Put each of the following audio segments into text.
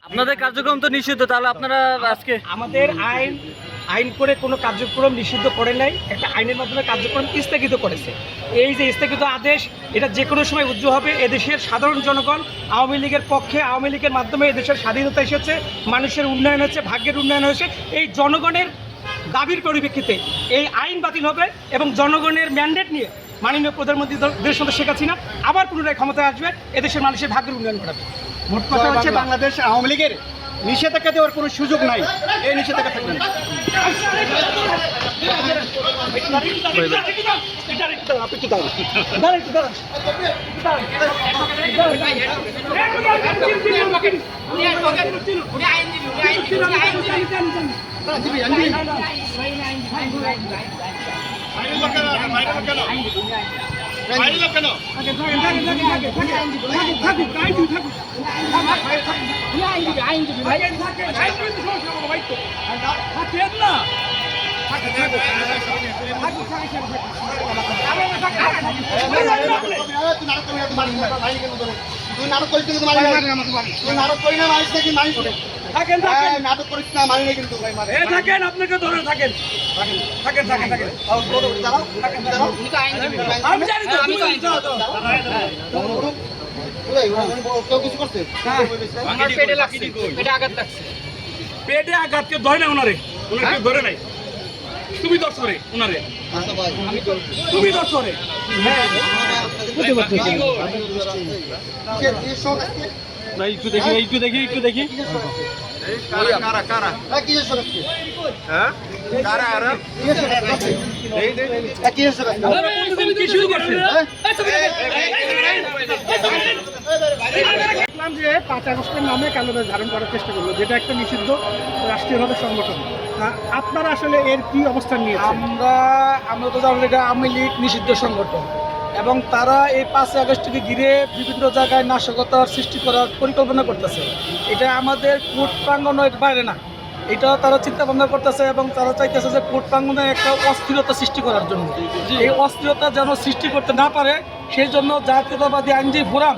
আপনাদের কার্যক্রম তো নিষিদ্ধ, তাহলে আপনারা আজকে আমাদের আইন করে কোনো কার্যক্রম নিষিদ্ধ করে নাই, একটা আইনের মাধ্যমে কার্যক্রম স্থগিত করেছে। এই যে স্থগিত আদেশ, এটা যে কোনো সময় উজ্জ্ব হবে। এদেশের সাধারণ জনগণ আওয়ামী লীগের পক্ষে, আওয়ামী লীগের মাধ্যমে এদেশের স্বাধীনতা এসেছে, মানুষের উন্নয়ন হয়েছে, ভাগ্যের উন্নয়ন হয়েছে। এই জনগণের দাবির পরিপ্রেক্ষিতে এই আইন বাতিল হবে এবং জনগণের ম্যান্ডেট নিয়ে মাননীয় প্রধানমন্ত্রী দেশবন্ধু শেখ হাসিনা আবার পুনরায় ক্ষমতায় আসবে, এদেশের মানুষের ভাগ্যের উন্নয়ন করাবে। মোট কথা হচ্ছে বাংলাদেশ আওয়ামী লীগের নিষেধাজ্ঞা দেওয়ার কোনো সুযোগ নাই, এই নিষেধাজ্ঞা থাকবে না। আপনাকে ধরে থাকেন পেটে আঘাত কেউ ধরে না, ওনারে কেউ ধরে নাই। তুমি দর্শরে ওনারে তুমি দর্শরে একটু দেখি দেখলাম যে 5 আগস্টের নামে কালোবাস ধারণ করার চেষ্টা করলো, যেটা একটা নিষিদ্ধ রাষ্ট্রীয়ভাবে সংগঠন। আপনারা আসলে এর কি অবস্থান নিয়েছেন? আমরা তো জানি এটা আওয়ামী লীগ নিষিদ্ধ সংগঠন এবং তারা এই 5 আগস্টকে ঘিরে বিভিন্ন জায়গায় নাশকতার সৃষ্টি করার পরিকল্পনা করতেছে। এটা আমাদের কোর্ট প্রাঙ্গণের বাইরে না, এটা তারা চিন্তা ভাবনা করতেছে এবং তারা চাইতেছে যে কোর্ট প্রাঙ্গণে একটা অস্থিরতা সৃষ্টি করার জন্য। এই অস্থিরতা যেন সৃষ্টি করতে না পারে সেই জন্য জাতীয়তাবাদী আইনজীবী ফোরাম,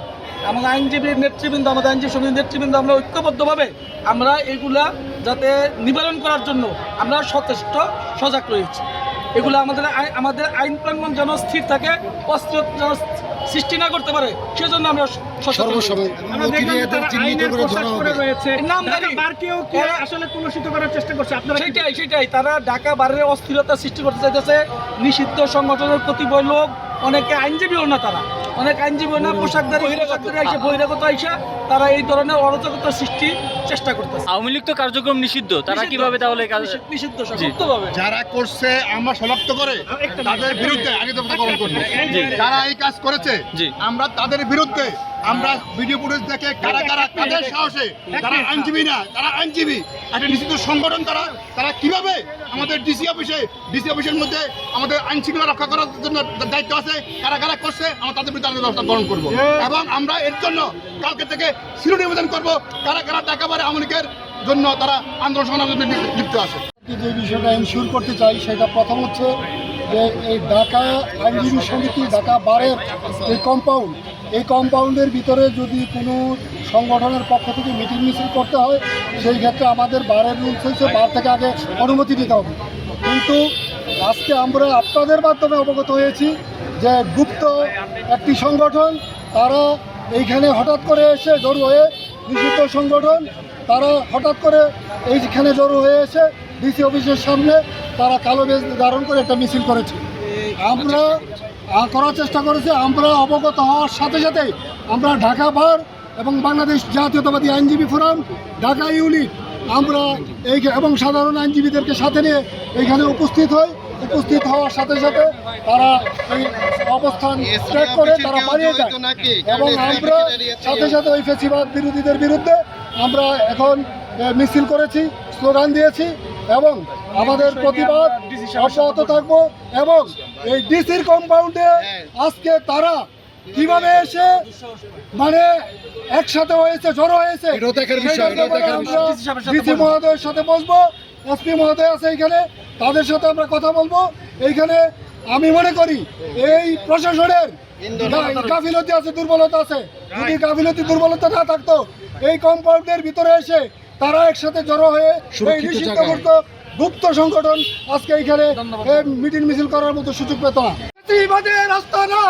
আমাদের আইনজীবীর নেতৃবৃন্দ, আমাদের আইনজীবী সমিতির নেতৃবৃন্দ আমরা ঐক্যবদ্ধভাবে আমরা এগুলা যাতে নিবারণ করার জন্য আমরা যথেষ্ট সজাগ রয়েছি। এগুলো আমাদের আইন প্রাঙ্গণ যেন স্থির থাকে, অস্থিরতা যেন সৃষ্টি না করতে পারে সেজন্য আমরা আসলে কলুষিত করার চেষ্টা করছে। আপনারা সেটাই তারা ঢাকা বারের অস্থিরতা সৃষ্টি করতে চাইতেছে। নিষিদ্ধ সংগঠনের কতিপয় লোক, অনেকে আইনজীবীও না, তারা অনেক আইনজীবী না, পোশাকধারী আইসা বহিরাগত আইসা তারা এই ধরনের অরাজকতা সৃষ্টির চেষ্টা করতেছে। আওয়ামী লীগ তো কার্যক্রম নিষিদ্ধ, তারা কিভাবে তাহলে নিষিদ্ধ যারা করছে আমরা শনাক্ত করে তাদের বিরুদ্ধে আগে তো গ্রহণ করব। যারা এই কাজ করেছে আমরা তাদের বিরুদ্ধে আমরা ভিডিও ফুটেজ দেখে কারা কাদের সাহসে, তারা আইনজীবী না, তারা আইনজীবী একটা নিষিদ্ধ সংগঠন, তারা কিভাবে আমাদের ডিসি অফিসের মধ্যে আমাদের আইন শৃঙ্খলা রক্ষা করার জন্য দায়িত্ব আছে, কারা করছে আমরা তাদের বিরুদ্ধে ব্যবস্থা গ্রহণ করবো এবং আমরা এর জন্য কালকে থেকে শিরো নিবেদন করবো কারা ঢাকা বারে আওয়ামী লীগের জন্য তারা আন্দোলন সংগ্রামের জন্য লিপ্ত আছে। যে বিষয়টা ইনশিওর করতে চাই সেটা প্রথম হচ্ছে যে এই ঢাকা আইনজীবী সমিতি ঢাকা বারের এই কম্পাউন্ডের ভিতরে যদি কোনো সংগঠনের পক্ষ থেকে মিটিং মিছিল করতে হয় সেই ক্ষেত্রে আমাদের বারের রুলস হচ্ছে বার থেকে আগে অনুমতি দিতে হবে। কিন্তু আজকে আমরা আপনাদের মাধ্যমে অবগত হয়েছি যে গুপ্ত একটি সংগঠন তারা এইখানে হঠাৎ করে এসে জড়ো হয়ে, নিষিদ্ধ সংগঠন তারা হঠাৎ করে এইখানে জড়ো হয়ে এসে ডিসি অফিসের সামনে তারা কালো বেশ ধারণ করে একটা মিছিল করেছে। আমরা করার চেষ্টা করেছি, আমরা অবগত হওয়ার সাথে সাথেই আমরা ঢাকা বার এবং বাংলাদেশ জাতীয়তাবাদী আইনজীবী ফোরাম, ঢাকা ইউনিট আমরা এবং সাধারণ আইনজীবীদেরকে সাথে নিয়ে এইখানে উপস্থিত হওয়ার সাথে সাথে তারা এই অবস্থান ত্যাগ করে তারা পালিয়ে যায় এবং আমরা সাথে সাথে ওই ফ্যাসিবাদ বিরোধীদের বিরুদ্ধে আমরা এখন মিছিল করেছি, স্লোগান দিয়েছি এবং আমাদের প্রতিবাদ অব্যাহত থাকবো এবং এই ডিসির কম্পাউন্ডে আজকে তারা কিভাবে এসে মানে একসাথে হয়েছে, জড়ো হয়েছে, ডিসি মহোদয়ের সাথে বসবো, এসপি মহোদয় আছে এইখানে, তাদের সাথে আমরা কথা বলবো। এইখানে আমি মনে করি এই প্রশাসনের গাফিলতি আছে, দুর্বলতা আছে। যদি গাফিলতি দুর্বলতা না থাকতো এই কম্পাউন্ডের ভিতরে এসে তারা একসাথে জড়ো হয়ে এই নিষিদ্ধ করতো, গুপ্ত সংগঠন আজকে এইখানে মিটিং মিছিল করার মতো সুযোগ পেত না। রাস্তা না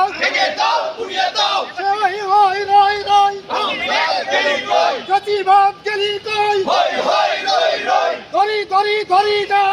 ধরি ধরি ধরি না